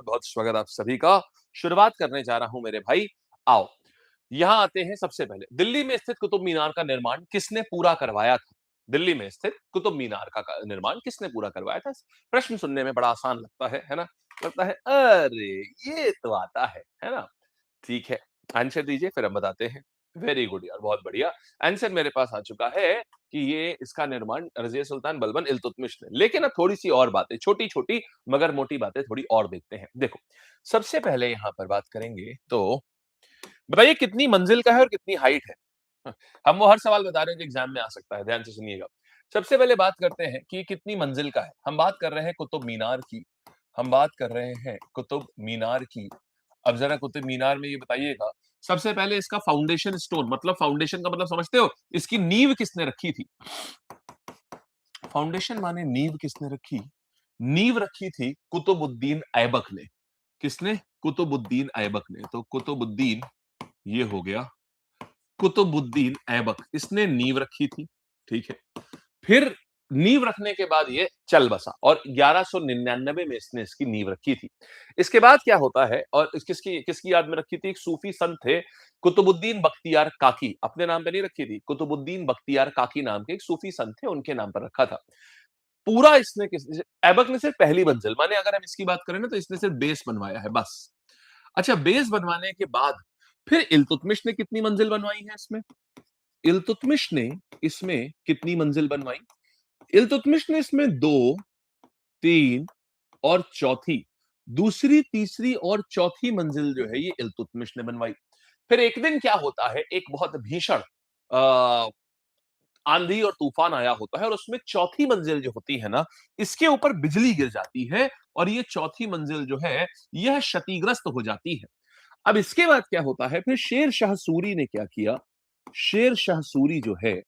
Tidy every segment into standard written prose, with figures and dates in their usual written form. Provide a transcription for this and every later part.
बहुत स्वागत आप सभी का। शुरुआत करने जा रहा हूं मेरे भाई। आओ, यहाँ आते हैं सबसे पहले। दिल्ली में स्थित कुतुब मीनार का निर्माण किसने पूरा करवाया था? दिल्ली में स्थित कुतुब मीनार का निर्माण किसने पूरा करवाया था? प्रश्न सुनने में बड़ा आसान लगता है ना? लगता है अरे ये तो आता है ना? ठीक है, आंसर दीजिए फिर हम बताते हैं। वेरी गुड यार, बहुत बढ़िया। आंसर मेरे पास आ चुका है कि ये इसका निर्माण रज़िया सुल्तान बलबन इल्तुतमिश ने। लेकिन अब थोड़ी-सी और बातें, छोटी-छोटी मगर मोटी बातें थोड़ी और देखते हैं। देखो, सबसे पहले यहाँ पर बात करेंगे तो बताइए कितनी मंजिल का है और कितनी हाइट है? हम वो हर सवाल बता रहे हैं जो एग्ज़ाम में आ सकता है, ध्यान से सुनिएगा। सबसे पहले बात करते हैं कि ये कितनी मंजिल का है। हम बात कर रहे हैं कुतुब मीनार की। हम बात कर रहे हैं कुतुब मीनार की। अब ज़रा कुतुब मीनार में ये बताइएगा, सबसे पहले इसका फाउंडेशन स्टोन मतलब फाउंडेशन का मतलब समझते हो? इसकी नींव किसने रखी थी? फाउंडेशन माने नींव किसने रखी? नींव रखी थी कुतुबुद्दीन ऐबक ने। किसने? कुतुबुद्दीन ऐबक ने। तो कुतुबुद्दीन ये हो गया कुतुबुद्दीन ऐबक, इसने नींव रखी थी, ठीक है। फिर नींव रखने के बाद ये चल बसा और 1199 में इसने इसकी नींव रखी थी। इसके बाद क्या होता है और किसकी किसकी याद में रखी थी? एक सूफी संत थे कुतुबुद्दीन बख्तियार काकी, अपने नाम पे नहीं रखी थी, कुतुबुद्दीन बख्तियार काकी नाम के एक सूफी संत थे, उनके नाम पर रखा था। पूरा इसने किस ऐबक ने सिर्फ पहली मंजिल माने अगर हम इसकी बात करें ना तो इसने सिर्फ बेस बनवाया है बस। अच्छा, बेस बनवाने के बाद फिर इल्तुतमिश ने कितनी मंजिल बनवाई है इसमें? इल्तुतमिश ने इसमें कितनी मंजिल बनवाई? इल्तुतमिश ने इसमें 2, 3 और चौथी, दूसरी, तीसरी और चौथी मंजिल जो है ये इल्तुतमिश ने बनवाई। फिर एक दिन क्या होता है, एक बहुत भीषण अ, आंधी और तूफान आया होता है और उसमें चौथी मंजिल जो होती है ना, इसके ऊपर बिजली गिर जाती है और ये चौथी मंजिल जो है, यह क्षतिग्रस्त हो जाती है। अब इसके बाद क्या होता है, फिर शेर शाह सूरी ने क्या किया? शेर शाह सूरी जो है,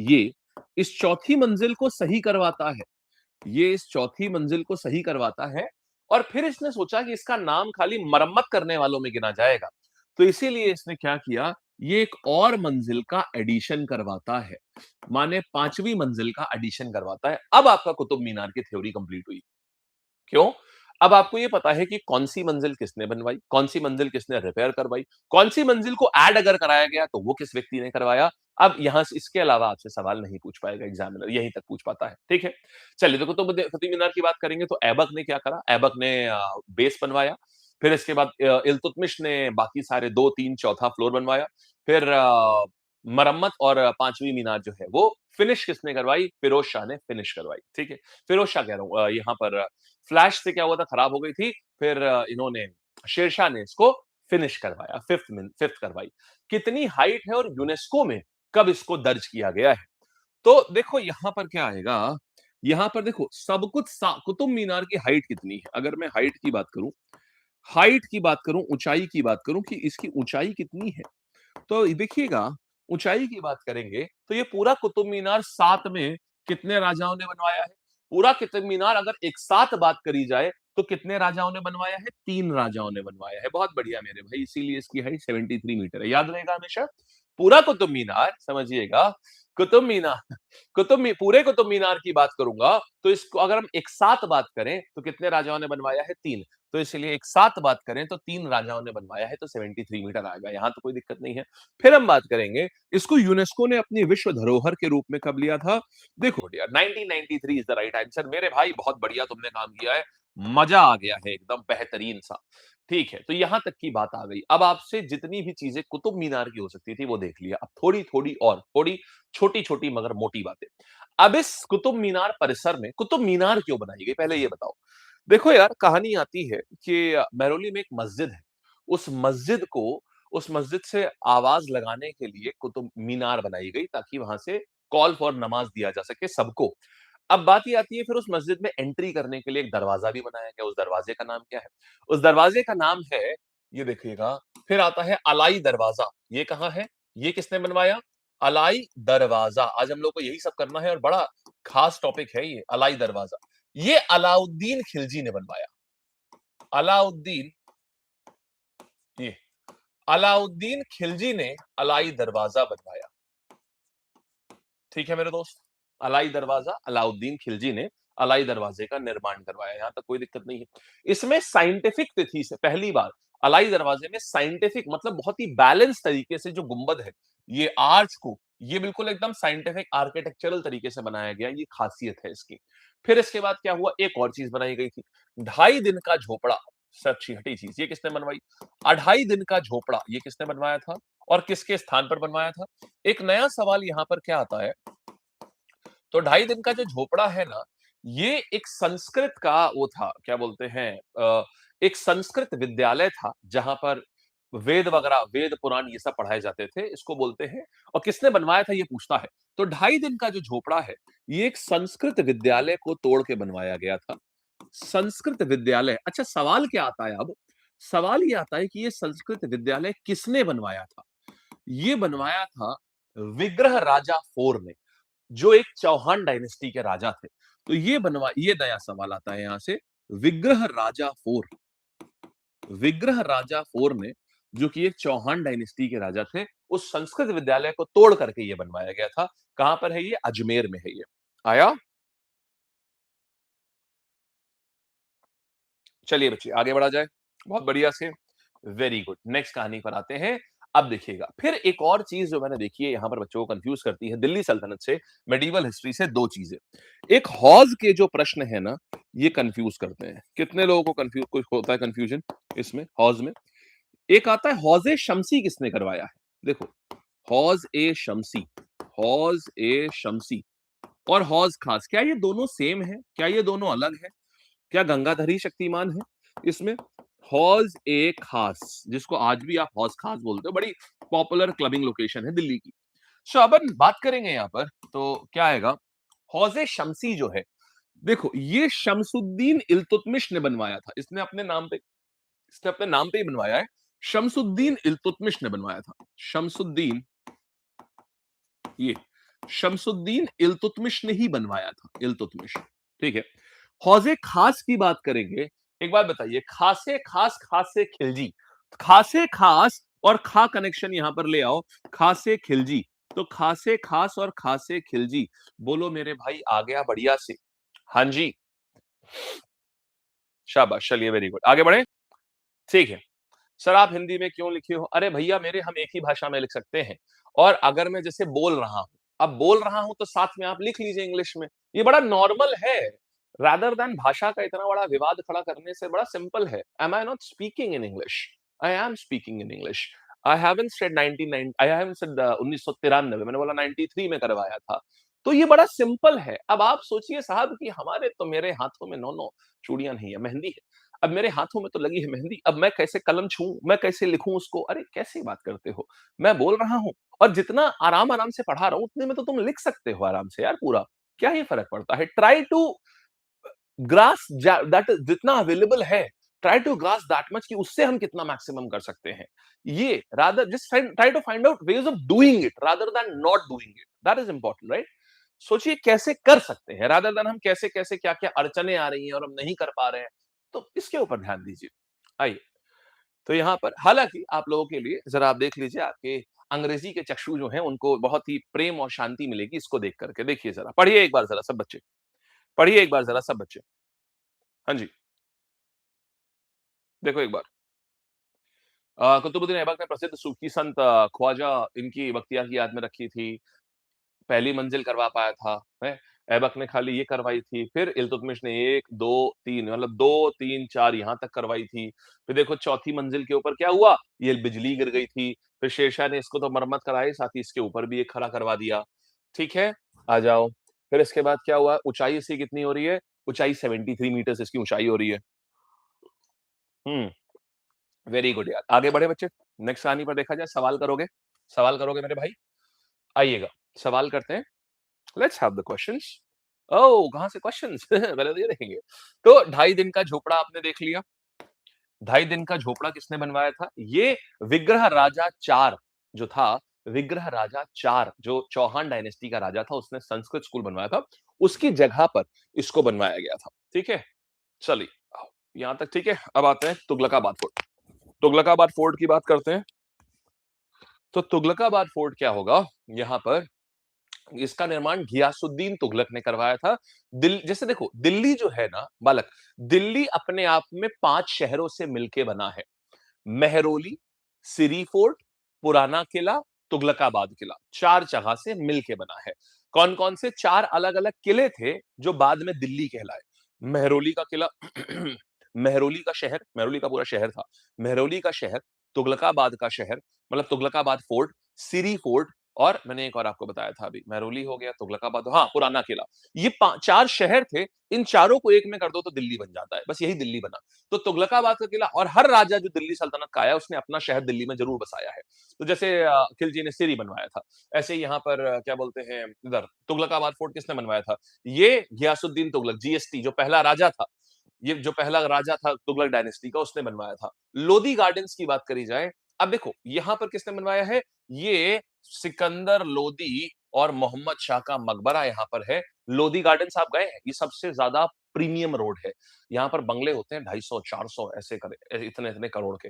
ये इस चौथी मंजिल को सही करवाता है। ये इस चौथी मंजिल को सही करवाता है और फिर इसने सोचा कि इसका नाम खाली मरम्मत करने वालों में गिना जाएगा। तो इसीलिए इसने क्या किया, ये एक और मंजिल का एडिशन करवाता है। माने 5वीं मंजिल का एडिशन करवाता है। अब आपका कुतुब मीनार की थ्योरी कंप्लीट हुई। क्यों? अब आपको ये पता है कि कौन-सी मंजिल किसने बनवाई, कौन-सी मंजिल किसने रिपेयर करवाई, कौन-सी मंजिल को ऐड अगर कराया गया तो वो किस व्यक्ति ने करवाया। अब यहाँ से इसके अलावा आपसे सवाल नहीं पूछ पाएगा एग्जामिनर, यहीं तक पूछ पाता है, ठीक है? चलिए तो कुतुब मीनार की बात करेंगे तो ऐबक ने क्या करा? ऐबक ने बेस बनवाया, फिर इसके बाद इल्तुतमिश ने बाकी सारे 2, 3, चौथा फ्लोर बनवाया, फिर मरम्मत और 5वीं मीनार जो है वो फिनिश किसने करवाई? फिरोज शाह ने फिनिश करवाई, ठीक है? फिरोज शाह कह रहा हूँ यहाँ पर फ्लैश से क्या हुआ था, खराब हो गई थी, फिर इन्होंने शेरशाह ने इसको फिनिश करवाया, फिफ्थ करवाई। कितनी हाइट है और यूनेस्को में कब इसको दर्ज किया गया है? तो देखो यहाँ पर क्या आएगा, यहाँ पर देखो सब कुछ कुतुब मीनार की हाइट कितनी है? अगर मैं हाइट की बात करूं, ऊंचाई की बात करूं कि इसकी ऊंचाई कितनी है, तो देखिएगा ऊंचाई की बात करेंगे तो ये पूरा कुतुब मीनार साथ में कितने राजाओं ने बनवाया है? पूरा कुतुब मीनार अगर एक साथ बात करी जाए तो कितने राजाओं ने बनवाया है? 3 राजाओं ने बनवाया है। बहुत बढ़िया मेरे भाई, इसीलिए इसकी हाइट 73 मीटर है। याद रहेगा हमेशा। पूरा कुतुब मीनार समझिएगा, कुतुब मीनार पूरे कुतुब मीनार की बात करूंगा तो इसको अगर हम एक साथ बात करें तो कितने राजाओं ने बनवाया है? 3। तो इसलिए एक साथ बात करें तो 3 राजाओं ने बनवाया है तो 73 मीटर आएगा। यहाँ तो कोई दिक्कत नहीं है। फिर हम बात करेंगे, इसको यूनेस्को ने अपनी विश्व धरोहर के रूप में कब लिया था? देखो dear, 1993 is the right answer. मेरे भाई बहुत बढ़िया तुमने काम किया है, मजा आ गया है एकदम बेहतरीन सा। ठीक है, तो यहां तक की बात आ गई। अब आपसे जितनी भी चीजें कुतुब मीनार की हो सकती थी वो देख लिया। अब थोड़ी थोड़ी और थोड़ी छोटी छोटी मगर मोटी बातें। अब इस कुतुब मीनार परिसर में कुतुब मीनार क्यों बनाई गई, पहले ये बताओ। देखो यार, कहानी आती है कि महरौली में एक मस्जिद है। उस मस्जिद को उस मस्जिद से आवाज लगाने के लिए कुतुब मीनार बनाई गई ताकि वहां से कॉल फॉर नमाज दिया जा सके सबको। अब बात ये आती है, फिर उस मस्जिद में एंट्री करने के लिए एक दरवाजा भी बनाया गया। उस दरवाजे का नाम क्या है? उस दरवाजे का नाम है, ये देखिएगा, फिर आता है अलाई दरवाजा। ये कहाँ है? ये किसने बनवाया? अलाई दरवाजा। आज हम लोग को यही सब करना है और बड़ा खास टॉपिक है ये अलाई दरवाजा। ये अलाउद्दीन खिलजी ने बनवाया। अलाउद्दीन ये अलाउद्दीन खिलजी ने अलाई दरवाजा बनवाया। ठीक है मेरे दोस्त, अलाई दरवाजा अलाउद्दीन खिलजी ने अलाई दरवाजे का निर्माण करवाया। यहाँ तक कोई दिक्कत नहीं है। इसमें साइंटिफिक तिथि से पहली बार अलाई दरवाजे में साइंटिफिक मतलब बहुत ही बैलेंस तरीके से जो गुंबद है, ये आर्च को ये बिल्कुल एकदम साइंटिफिक आर्किटेक्चरल तरीके से बनाया गया, ये खासियत है इसकी। फिर इसके बाद क्या हुआ, एक और चीज बनाई गई थी, 2.5 दिन का झोपड़ा, सबसे हटी चीज, ये किसने बनवाई? 2.5 दिन का झोपड़ा, ये किसने बनवाया था और किसके स्थान पर बनवाया था? एक नया सवाल यहाँ पर क्या आता है, तो 2.5 दिन का जो झोपड़ा है ना, ये एक संस्कृत का वो था, क्या बोलते हैं एक संस्कृत विद्यालय था, जहां पर वेद वगैरह, वेद पुराण ये सब पढ़ाए जाते थे, इसको बोलते हैं। और किसने बनवाया था ये पूछता है। तो 2.5 दिन का जो झोपड़ा है, ये एक संस्कृत विद्यालय को तोड़ के बनवाया गया था। संस्कृत विद्यालय, अच्छा सवाल क्या आता है अब? सवाल ये आता है कि ये संस्कृत विद्यालय किसने बनवाया था? ये बनवाया था विग्रह राजा 4 ने, जो एक चौहान डायनेस्टी के राजा थे। तो ये नया सवाल आता है यहां से, विग्रह राजा 4, विग्रह राजा 4 ने, जो कि एक चौहान डायनेस्टी के राजा थे, उस संस्कृत विद्यालय को तोड़ करके ये बनवाया गया था। कहां पर है ये? अजमेर में है ये। आया? चलिए बच्चे आगे बढ़ा जाए, बहुत बढ़िया से, वेरी गुड। नेक्स्ट कहानी पर आते हैं। अब देखिएगा, फिर एक और चीज जो मैंने देखी है यहाँ पर बच्चों को कंफ्यूज करती है दिल्ली सल्तनत से, मेडिवल हिस्ट्री से, दो चीजें। एक हौज के जो प्रश्न है ना, ये कंफ्यूज करते हैं। कितने लोगों को कंफ्यूज कुछ होता है कंफ्यूजन इसमें, हौज में? एक आता है हौजे शमसी किसने करवाया है? देखो, हौज ए शमसी, हौज ए शमसी और हौज खास, क्या ये दोनों सेम है? क्या ये दोनों अलग है? क्या गंगाधरी शक्तिमान है इसमें? हौज ए खास, जिसको आज भी आप हौज खास बोलते हो, बड़ी पॉपुलर क्लबिंग लोकेशन है दिल्ली की। सो अब हम बात करेंगे यहाँ पर, तो क्या आएगा? हौजे शमसी जो है, देखो ये शमसुद्दीन इल्तुतमिश ने बनवाया था। इसने अपने नाम पे ही बनवाया है। शमसुद्दीन इल्तुतमिश ने बनवाया था। शमसुद्दीन, ये शमसुद्दीन इल्तुतमिश ने ही बनवाया था, इल्तुतमिश। ठीक है। हौजे खास की बात करेंगे। एक बात बताइए, खासे खास, खासे खिलजी, खासे खास और खा कनेक्शन यहां पर ले आओ, खासे खिलजी। तो खासे खास और खासे खिलजी, बोलो मेरे भाई, आ गया बढ़िया से? हाँ जी, शाबाश, चलिए वेरी गुड, आगे बढ़े। ठीक है। सर आप हिंदी में क्यों लिखे हो? अरे भैया मेरे, हम एक ही भाषा में लिख सकते हैं। और अगर मैं जैसे बोल रहा हूं, अब बोल रहा हूं तो साथ में आप लिख लीजिए इंग्लिश में, ये बड़ा नॉर्मल है। रादर देन भाषा का इतना बड़ा विवाद खड़ा करने से बड़ा सिंपल है। Am I not speaking in English? I am speaking in English. I haven't said 1990, I haven't said 1993, मैंने बोला 93 में करवाया था। तो ये बड़ा सिंपल है। अब आप सोचिए साहब कि हमारे तो, मेरे हाथों में 9 चूड़ियां नहीं है, मेहंदी है। अब मेरे हाथों में तो लगी है मेहंदी, अब मैं कैसे कलम छूऊं, मैं कैसे लिखूं उसको? अरे कैसी बात करते हो? मैं बोल रहा हूं और जितना आराम आराम से पढ़ा रहा हूं, उतने में तो तुम लिख सकते हो आराम से यार पूरा। क्या ही फर्क पड़ता है? ट्राई टू ग्रास दैट, जितना अवेलेबल है, try to grasp that much, कि उससे हम कितना मैक्सिमम कर सकते हैं। ये rather just try to find out ways of doing it rather than not doing it, that is important, right? सोचिए कैसे कर सकते हैं, रादर देन हम कैसे कैसे क्या क्या अड़चने आ रही हैं और हम नहीं कर पा रहे हैं। तो इसके ऊपर ध्यान दीजिए। आइए, तो यहाँ पर हालांकि आप लोगों के लिए जरा आप देख लीजिए, आपके अंग्रेजी के चक्षु जो हैं उनको बहुत ही प्रेम और शांति मिलेगी इसको देख करके। देखिए जरा, पढ़िए एक बार जरा सब बच्चे, पढ़िए एक बार जरा सब बच्चे। हाँ जी, देखो एक बार। कुतुबुद्दीन ऐबक ने प्रसिद्ध सूफी संत ख्वाजा इनकी बख्तियार की याद में रखी थी। पहली मंजिल करवा पाया था, है? ऐबक ने खाली ये करवाई थी, फिर इल्तुतमिश ने 1, 2, 3, मतलब 2, 3, 4 यहाँ तक करवाई थी। फिर देखो चौथी मंजिल के ऊपर क्या हुआ? ये बिजली गिर गई थी। फिर शेरशाह ने इसको तो मरम्मत कराई, साथ ही इसके ऊपर भी एक खड़ा करवा दिया। ठीक है? आ जाओ। फिर इसके बाद क्या हुआ? ऊँचाई इसकी कितनी हो रही है? ऊँचाई 73 मीटर्स इसकी ऊँचाई हो रही है। हुँ, वेरी गुड यार। आगे बढ़े बच्चे, नेक्स्ट कहानी पर देखा जाए, सवाल करोगे? सवाल करोगे मेरे भाई? आइएगा, सवाल करते हैं। Let's have the questions. Oh! कहाँ से क्वेश्चंस? पहले तो ये देखेंगे। तो 2.5 दिन का झोपड़ा आपने देख लिया। 2.5 दिन का झोपड़ा किसने बनवाया था? ये विग्रह राजा 4 जो था, विग्रह राजा 4 जो चौहान डायनेस्टी का राजा था, उसने संस्कृत स्कूल बनवाया था। उसकी जगह पर इसको बनवाया गया था। ठीक है? चलिए, आओ, यहाँ तक ठीक है। अब आते हैं तुगलकाबाद फोर्ट। तुगलकाबाद फोर्ट की बात करते हैं। तो तुगलकाबाद फोर्ट क्या होगा? यहाँ पर इसका निर्माण घियासुद्दीन तुगलक ने करवाया था। जैसे देखो दिल्ली जो है ना बालक, दिल्ली अपने आप में 5 शहरों से मिलके बना है। मेहरौली, सिरी फोर्ट, पुराना किला, तुगलकाबाद किला, 4 जगह से मिलके बना है। कौन-कौन से 4 अलग-अलग किले थे जो बाद में दिल्ली कहलाए। मेहरौली का किला मेहरौली का शहर, मेहरौली का पूरा शहर था। मेहरौली का शहर, तुगलकाबाद का शहर मतलब तुगलकाबाद फोर्ट, सिरी फोर्ट और मैंने एक और आपको बताया था अभी, मेहरौली हो गया, तुगलकाबाद हाँ, पुराना किला। ये 4 शहर थे, इन चारों को एक में कर दो तो दिल्ली बन जाता है। बस यही दिल्ली बना। तो तुगलकाबाद का किला और हर राजा जो दिल्ली सल्तनत का आया उसने अपना शहर दिल्ली में जरूर बसाया है। तो जैसे खिलजी ने सिरी बनवाया था, ऐसे ही यहाँ पर क्या बोलते हैं इधर तुगलकाबाद फोर्ट किसने बनवाया था? ये घियासुद्दीन तुगलक जीएसटी जो पहला राजा था, ये जो पहला राजा था तुगलक डायनेस्टी का उसने बनवाया था। लोधी गार्डन्स की बात करी जाए, अब देखो यहाँ पर किसने बनवाया है? ये सिकंदर लोधी और मोहम्मद शाह का मकबरा यहाँ पर है। लोधी गार्डन्स आप गए हैं? ये सबसे ज्यादा प्रीमियम रोड है। यहाँ पर बंगले होते हैं 250 400 ऐसे करे इतने इतने करोड़ के।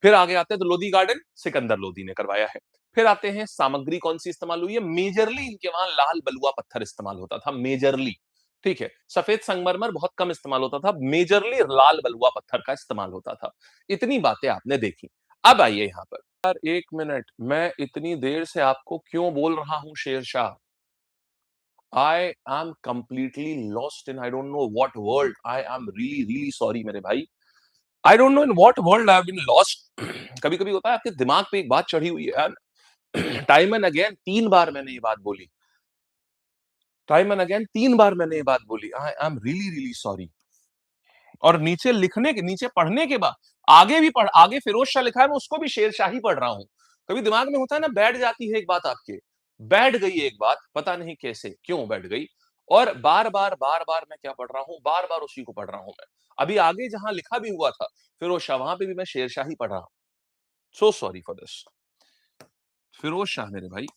फिर आगे आते हैं तो लोधी गार्डन सिकंदर लोधी ने करवाया है। फिर आते हैं सामग्री कौन सी इस्तेमाल हुई है? मेजरली इनके वहां लाल बलुआ पत्थर इस्तेमाल होता था, मेजरली। ठीक है, सफेद संगमरमर बहुत कम इस्तेमाल होता था, मेजरली लाल बलुआ पत्थर का इस्तेमाल होता था। इतनी बातें आपने देखी। अब आइए यहाँ पर। यार 1 मिनट, मैं इतनी देर से आपको क्यों बोल रहा हूँ Sher Shah? I am completely lost in I don't know what world. I am really really sorry मेरे भाई। I don't know in what world I have been lost. कभी-कभी होता है आपके दिमाग पे एक बात चढ़ी हुई है यार। टाइम एंड अगेन 3 बार मैंने ये बात बोली। टाइम एंड अगेन 3 बार मैंने ये बात बोली। I am really really sorry. और नीचे लिखने के नीचे पढ़ने के बाद आगे भी पढ़ आगे फिरोज शाह लिखा है मैं उसको भी शेरशाह ही पढ़ रहा हूँ। कभी दिमाग में होता है ना बैठ जाती है एक बात आपके। बैठ गई एक बात पता नहीं कैसे क्यों बैठ गई और बार-बार मैं क्या पढ़ रहा हूँ बार-बार उसी को पढ़ रहा हूँ मैं। अभी आगे जहाँ लिखा भी हुआ था फिरोज शाह वहां पे भी मैं शेरशाह ही पढ़ रहा हूँ। So sorry for this. Firoz Shah मेरे भाई।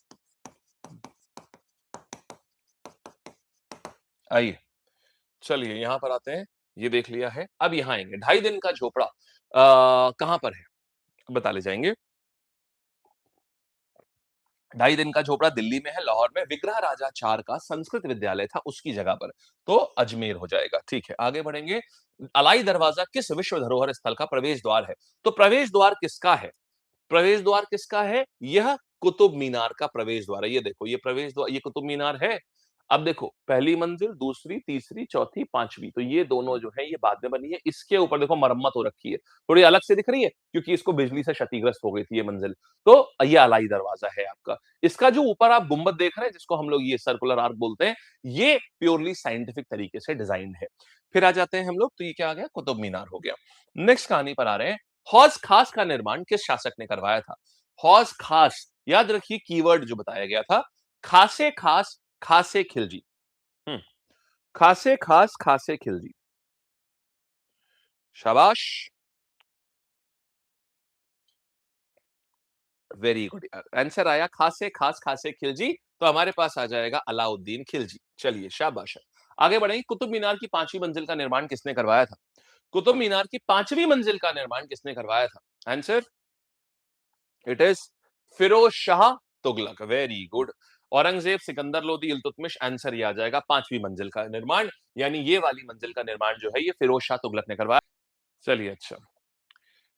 आइए चलिए यहाँ पर आते हैं। ये देख लिया है अब यहाँ आएंगे 2.5 दिन का झोपड़ा कहाँ पर है बता ले जाएंगे। 2.5 दिन का झोपड़ा दिल्ली में है लाहौर में विग्रह राजा 4 का संस्कृत विद्यालय था उसकी जगह पर। तो अजमेर हो जाएगा ठीक है आगे बढ़ेंगे। अलाई दरवाजा किस विश्व धरोहर स्थल का प्रवेश द्वार है? तो प्रवेश द्वार किसका है? प्रवेश द्वार किसका है? यह कुतुब मीनार का प्रवेश द्वार है। ये देखो ये प्रवेश द्वार ये कुतुब मीनार है। अब देखो पहली मंजिल, दूसरी, तीसरी, चौथी, पांचवी तो ये दोनों जो है ये बाद में बनी है। इसके ऊपर देखो मरम्मत हो रखी है। थोड़ी अलग से दिख रही है क्योंकि इसको बिजली से क्षतिग्रस्त हो गई थी ये मंजिल। तो ये अलाई दरवाजा है आपका। इसका जो ऊपर आप गुंबद देख रहे हैं जिसको हम लोग ये सर्कुलर आर्क बोलते हैं, ये प्योरली साइंटिफिक तरीके से डिजाइन है। फिर आ जाते हैं हम लोग तो ये क्या आ गया? कुतुब मीनार हो गया। नेक्स्ट कहानी पर आ रहे हैं। हौज खास का निर्माण किस शासक ने करवाया था? हौज खास याद रखिए कीवर्ड जो बताया गया था खासे खास खासे खिलजी। हम्म खासे खास खासे खिलजी। शाबाश। वेरी गुड यार आंसर आया खासे खास खासे खिलजी। तो हमारे पास आ जाएगा अलाउद्दीन खिलजी। चलिए शाबाश। आगे बढ़ेंगे कुतुब मीनार की 5वीं मंजिल का निर्माण किसने करवाया था? कुतुब मीनार की 5वीं मंजिल का निर्माण किसने करवाया था? Answer it is Firoz Shah Tughlaq. Very good. Aurangzeb Sikandar Lodi Iltutmish answer ये आ जाएगा 5वीं मंजिल का निर्माण यानी ये वाली मंजिल का निर्माण जो है ये फिरोज शाह तुगलक ने करवाया। चलिए अच्छा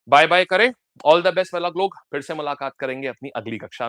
बाय बाय करें। ऑल द बेस्ट वाला लोग फिर से मुलाकात करेंगे अपनी अगली कक्षा